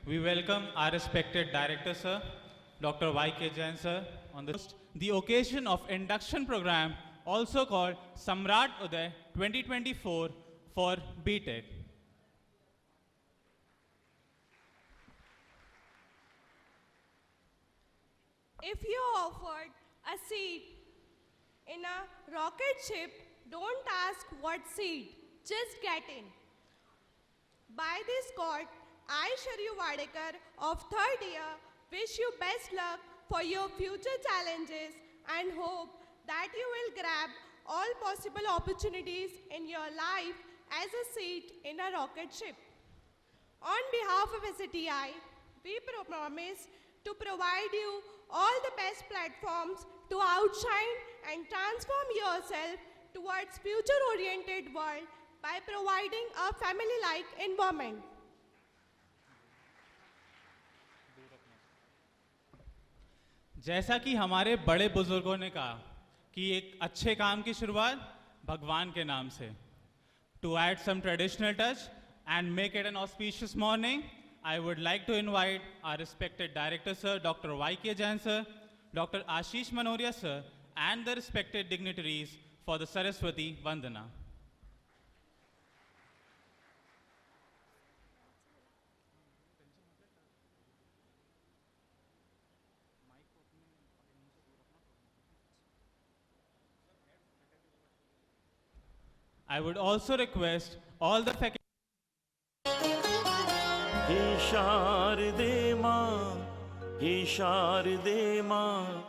We welcome our respected director, sir, Dr. Y.K. Jain, sir, on the occasion of induction program, also called Samrat Uday 2024 for BTech. If you're offered a seat in a rocket ship, don't ask what seat, just get in. By this court, I, Sharyu Wadekar of 3rd year, wish you best luck for your future challenges and hope that you will grab all possible opportunities in your life as a seat in a rocket ship. On behalf of SATI, we promise to provide you all the best platforms to outshine and transform yourself towards future-oriented world by providing a family-like environment. जैसा कि हमारे बड़े बुजुर्गों ने कहा कि एक अच्छे काम की शुरुआत भगवान के नाम से. To add some traditional touch and make it an auspicious morning, I would like to invite our respected director, sir, Dr. Y.K. Jain, sir, Dr. Ashish Manoria, sir, and the respected dignitaries for the Saraswati Vandana. I would also request all the faculty. हे शारदे माँ, हे शारदे माँ,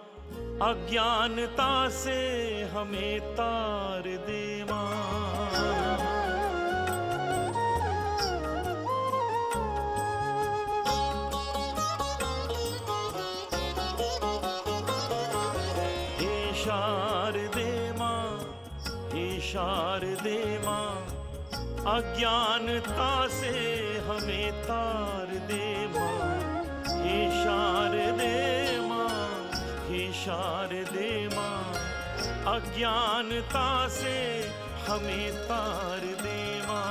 अज्ञानता से हमें तार दे माँ. हे शारदे माँ, हे शारदे माँ, अज्ञानता से हमें तार दे माँ. हे शारदे माँ, हे शारदे माँ, अज्ञानता से हमें तार दे माँ.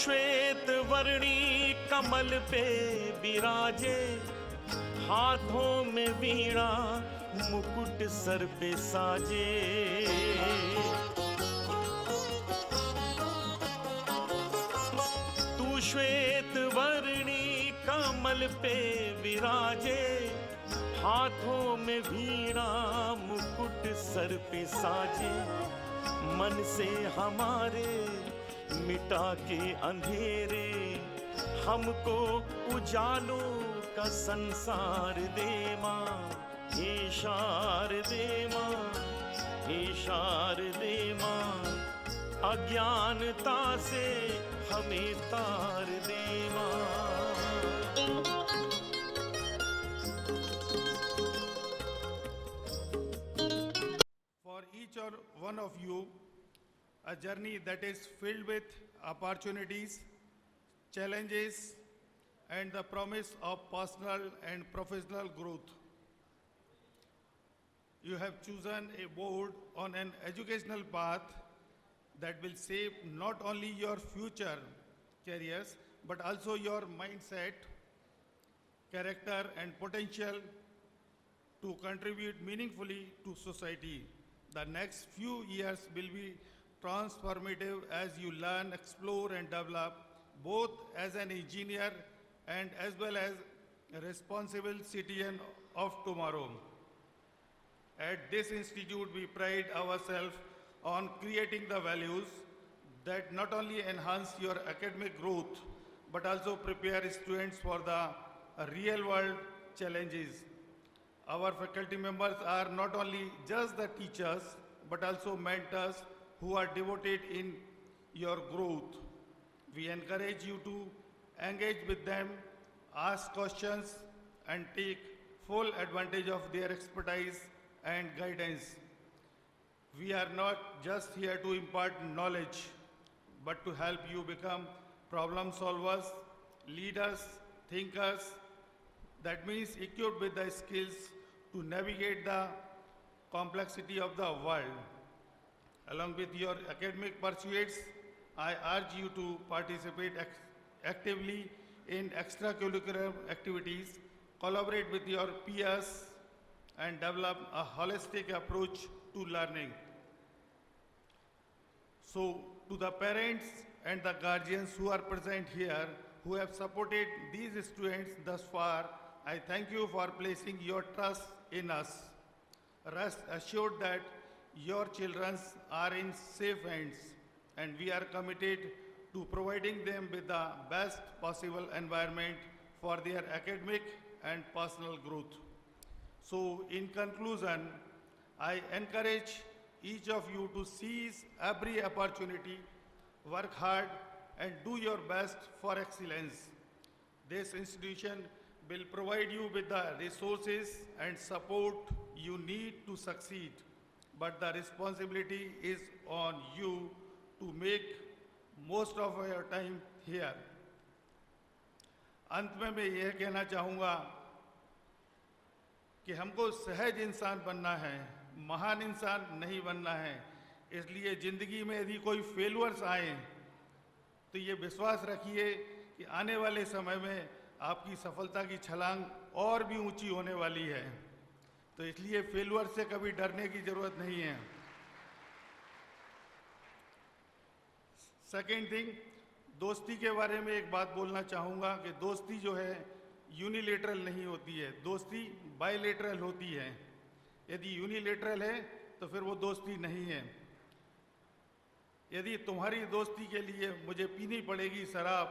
श्वेत वर्णी कमल पे विराजे, हाथों में वीणा मुकुट सर पे साजे. तू श्वेत वर्णी कमल पे विराजे, हाथों में वीणा मुकुट सर पे साजे. मन से हमारे मिटा के अंधेरे, हमको उजालों का संसार दे माँ. हे शारदे माँ, हे शारदे माँ, अज्ञानता से हमें तार दे माँ. For each or one of you, a journey that is filled with opportunities, challenges, and the promise of personal and professional growth. You have chosen a board on an educational path that will shape not only your future careers, but also your mindset, character, and potential to contribute meaningfully to society. The next few years will be transformative as you learn, explore, and develop both as an engineer and as well as a responsible citizen of tomorrow. At this institute, we pride ourselves on creating the values that not only enhance your academic growth, but also prepare students for the real world challenges. Our faculty members are not only just the teachers, but also mentors who are devoted in your growth. We encourage you to engage with them, ask questions, and take full advantage of their expertise and guidance. We are not just here to impart knowledge, but to help you become problem solvers, leaders, thinkers, that means equipped with the skills to navigate the complexity of the world. Along with your academic pursuits, I urge you to participate actively in extracurricular activities, collaborate with your peers, and develop a holistic approach to learning. So, to the parents and the guardians who are present here, who have supported these students thus far, I thank you for placing your trust in us. Rest assured that your children are in safe hands, and we are committed to providing them with the best possible environment for their academic and personal growth. So, in conclusion, I encourage each of you to seize every opportunity, work hard, and do your best for excellence. This institution will provide you with the resources and support you need to succeed, but the responsibility is on you to make most of your time here. अंत में मैं यह कहना चाहूँगा कि हमको सहज इंसान बनना है, महान इंसान नहीं बनना है। इसलिए ज़िंदगी में यदि कोई फेलुअर्स आए तो ये विश्वास रखिए कि आने वाले समय में आपकी सफलता की छलांग और भी ऊंची होने वाली है। तो इसलिए फेलुअर से कभी डरने की ज़रूरत नहीं है। सेकेंड थिंग, दोस्ती के बारे में एक बात बोलना चाहूँगा कि दोस्ती जो है यूनिलेटरल नहीं होती है, दोस्ती बायलेटरल होती है। यदि यूनिलेटरल है तो फिर वो दोस्ती नहीं है। यदि तुम्हारी दोस्ती के लिए मुझे पीनी पड़ेगी शराब,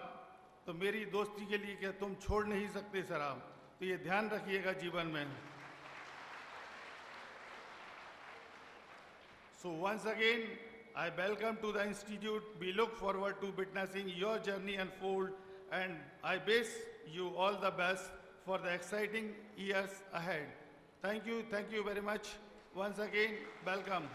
तो मेरी दोस्ती के लिए क्या तुम छोड़ नहीं सकते शराब? तो ये ध्यान रखिएगा जीवन में। So once again, I welcome to the institute. We look forward to witnessing your journey unfold, and I wish you all the best for the exciting years ahead. Thank you very much. Once again, welcome.